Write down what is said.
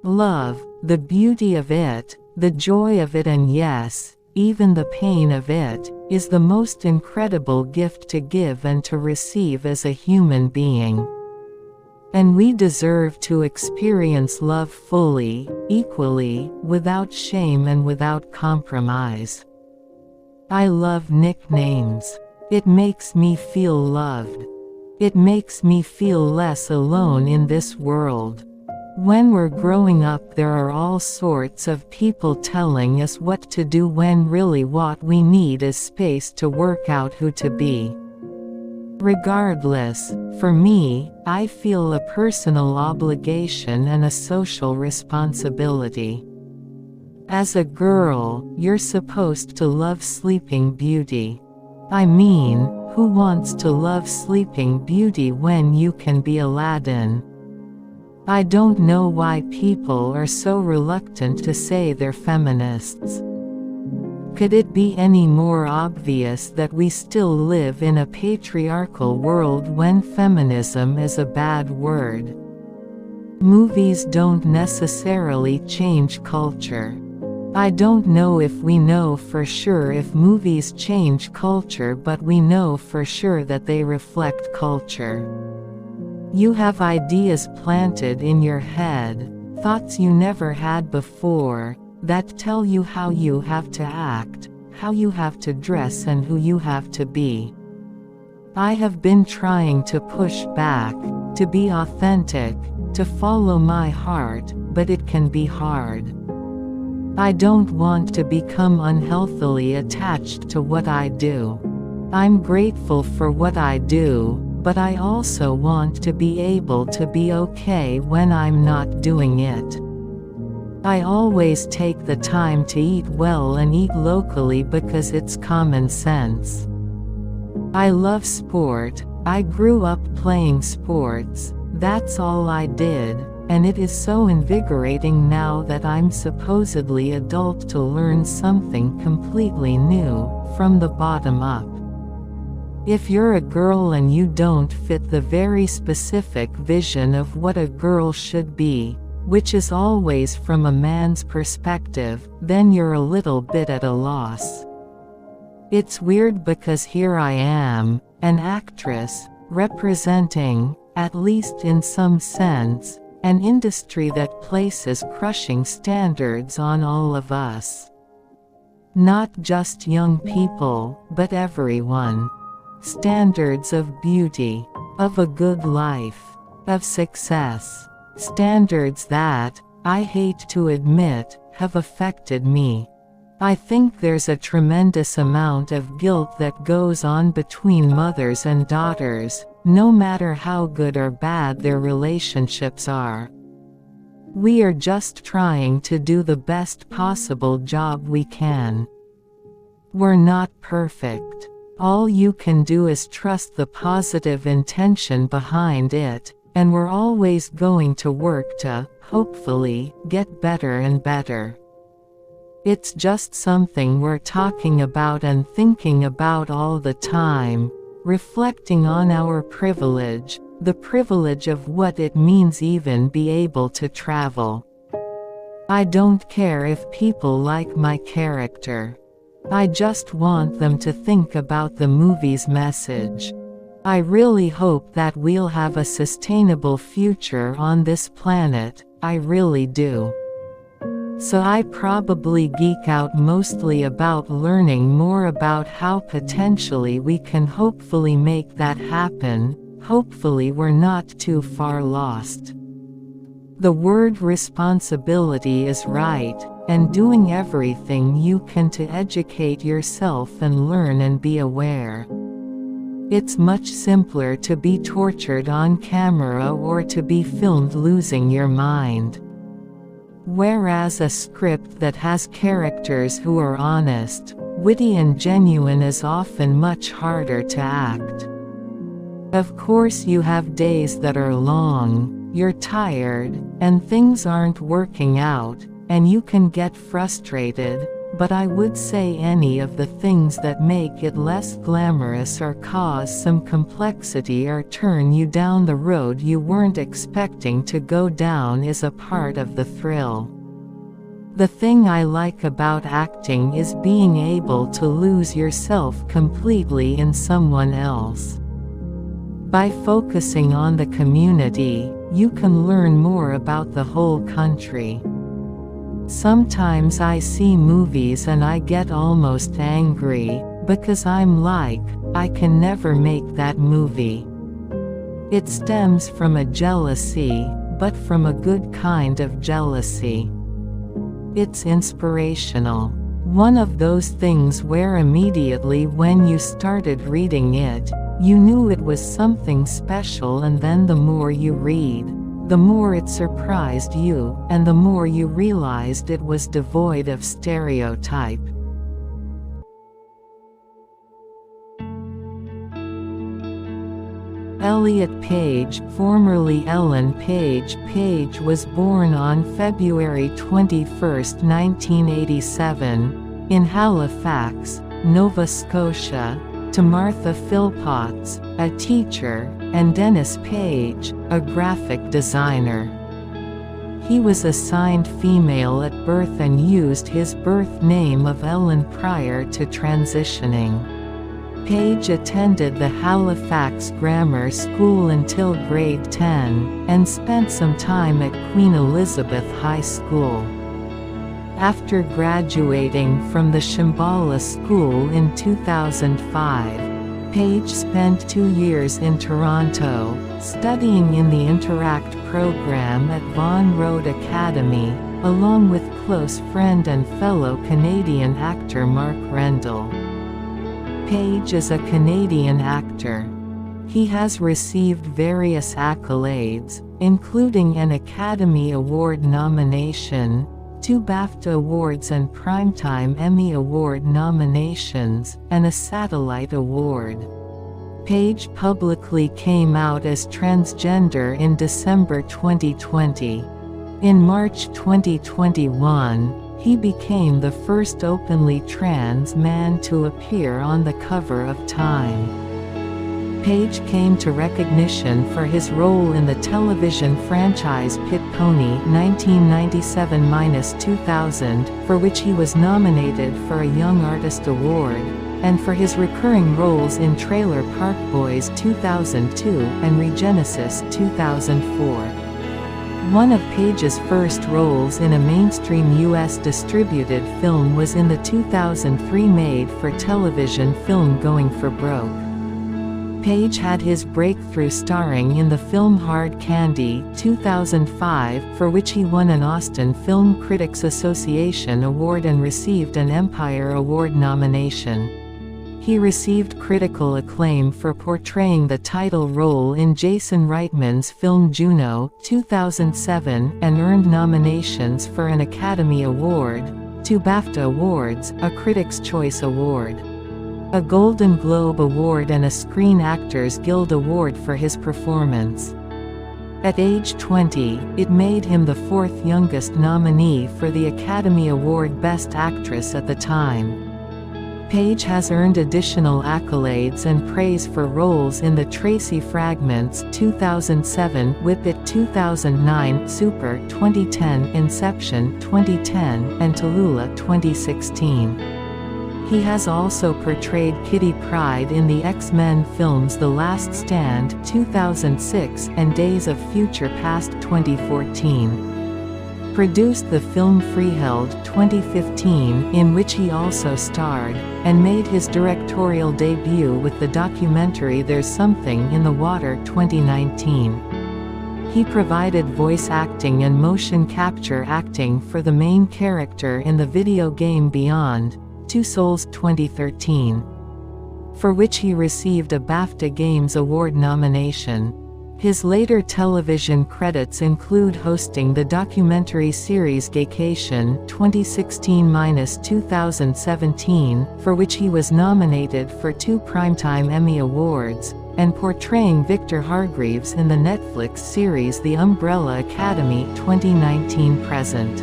Love, the beauty of it, the joy of it, and yes, even the pain of it, is the most incredible gift to give and to receive as a human being. And we deserve to experience love fully, equally, without shame and without compromise. I love nicknames. It makes me feel loved. It makes me feel less alone in this world. When we're growing up, there are all sorts of people telling us what to do when really what we need is space to work out who to be. Regardless, for me, I feel a personal obligation and a social responsibility. As a girl, you're supposed to love Sleeping Beauty. I mean, who wants to love Sleeping Beauty when you can be Aladdin? I don't know why people are so reluctant to say they're feminists. Could it be any more obvious that we still live in a patriarchal world when feminism is a bad word? Movies don't necessarily change culture. I don't know if we know for sure if movies change culture, but we know for sure that they reflect culture. You have ideas planted in your head, thoughts you never had before, that tell you how you have to act, how you have to dress, and who you have to be. I have been trying to push back, to be authentic, to follow my heart, but it can be hard. I don't want to become unhealthily attached to what I do. I'm grateful for what I do, but I also want to be able to be okay when I'm not doing it. I always take the time to eat well and eat locally because it's common sense. I love sport. I grew up playing sports. That's all I did, and it is so invigorating now that I'm supposedly adult to learn something completely new, from the bottom up. If you're a girl and you don't fit the very specific vision of what a girl should be, which is always from a man's perspective, then you're a little bit at a loss. It's weird because here I am, an actress, representing, at least in some sense, an industry that places crushing standards on all of us. Not just young people, but everyone. Standards of beauty, of a good life, of success. Standards that, I hate to admit, have affected me. I think there's a tremendous amount of guilt that goes on between mothers and daughters, no matter how good or bad their relationships are. We are just trying to do the best possible job we can. We're not perfect. All you can do is trust the positive intention behind it, and we're always going to work to, hopefully, get better and better. It's just something we're talking about and thinking about all the time, reflecting on our privilege, the privilege of what it means even be able to travel. I don't care if people like my character. I just want them to think about the movie's message. I really hope that we'll have a sustainable future on this planet, I really do. So I probably geek out mostly about learning more about how potentially we can hopefully make that happen. Hopefully we're not too far lost. The word responsibility is right, and doing everything you can to educate yourself and learn and be aware. It's much simpler to be tortured on camera or to be filmed losing your mind. Whereas a script that has characters who are honest, witty and genuine is often much harder to act. Of course you have days that are long, you're tired, and things aren't working out, and you can get frustrated, but I would say any of the things that make it less glamorous or cause some complexity or turn you down the road you weren't expecting to go down is a part of the thrill. The thing I like about acting is being able to lose yourself completely in someone else. By focusing on the community, you can learn more about the whole country. Sometimes I see movies and I get almost angry, because I'm like, I can never make that movie. It stems from a jealousy, but from a good kind of jealousy. It's inspirational. One of those things where immediately when you started reading it, you knew it was something special, and then the more you read, the more it surprised you, and the more you realized it was devoid of stereotype. Elliot Page, formerly Ellen Page, Page was born on February 21, 1987, in Halifax, Nova Scotia, to Martha Philpotts, a teacher, and Dennis Page, a graphic designer. He was assigned female at birth and used his birth name of Ellen prior to transitioning. Page attended the Halifax Grammar School until grade 10, and spent some time at Queen Elizabeth High School. After graduating from the Shambhala School in 2005, Page spent 2 years in Toronto, studying in the Interact program at Vaughan Road Academy, along with close friend and fellow Canadian actor Mark Rendell. Page is a Canadian actor. He has received various accolades, including an Academy Award nomination, 2 BAFTA Awards and Primetime Emmy Award nominations, and a Satellite Award. Page publicly came out as transgender in December 2020. In March 2021, he became the first openly trans man to appear on the cover of Time. Page came to recognition for his role in the television franchise Pit Pony 1997–2000, for which he was nominated for a Young Artist Award, and for his recurring roles in Trailer Park Boys 2002 and Regenesis 2004. One of Page's first roles in a mainstream U.S. distributed film was in the 2003 made-for-television film Going for Broke. Page had his breakthrough starring in the film Hard Candy 2005, for which he won an Austin Film Critics Association Award and received an Empire Award nomination. He received critical acclaim for portraying the title role in Jason Reitman's film Juno 2007, and earned nominations for an Academy Award, 2 BAFTA Awards, a Critics' Choice Award, a Golden Globe Award and a Screen Actors Guild Award for his performance. At age 20, it made him the 4th youngest nominee for the Academy Award Best Actress at the time. Page has earned additional accolades and praise for roles in The Tracy Fragments 2007, Whip It 2009, Super 2010, Inception 2010, and Tallulah 2016. He has also portrayed Kitty Pryde in the X-Men films The Last Stand 2006 and Days of Future Past 2014. Produced the film Freeheld 2015, in which he also starred, and made his directorial debut with the documentary There's Something in the Water 2019. He provided voice acting and motion capture acting for the main character in the video game Beyond Two Souls 2013, for which he received a BAFTA Games Award nomination. His later television credits include hosting the documentary series Gaycation 2016–2017, for which he was nominated for 2 Primetime Emmy Awards, and portraying Victor Hargreaves in the Netflix series The Umbrella Academy 2019 present.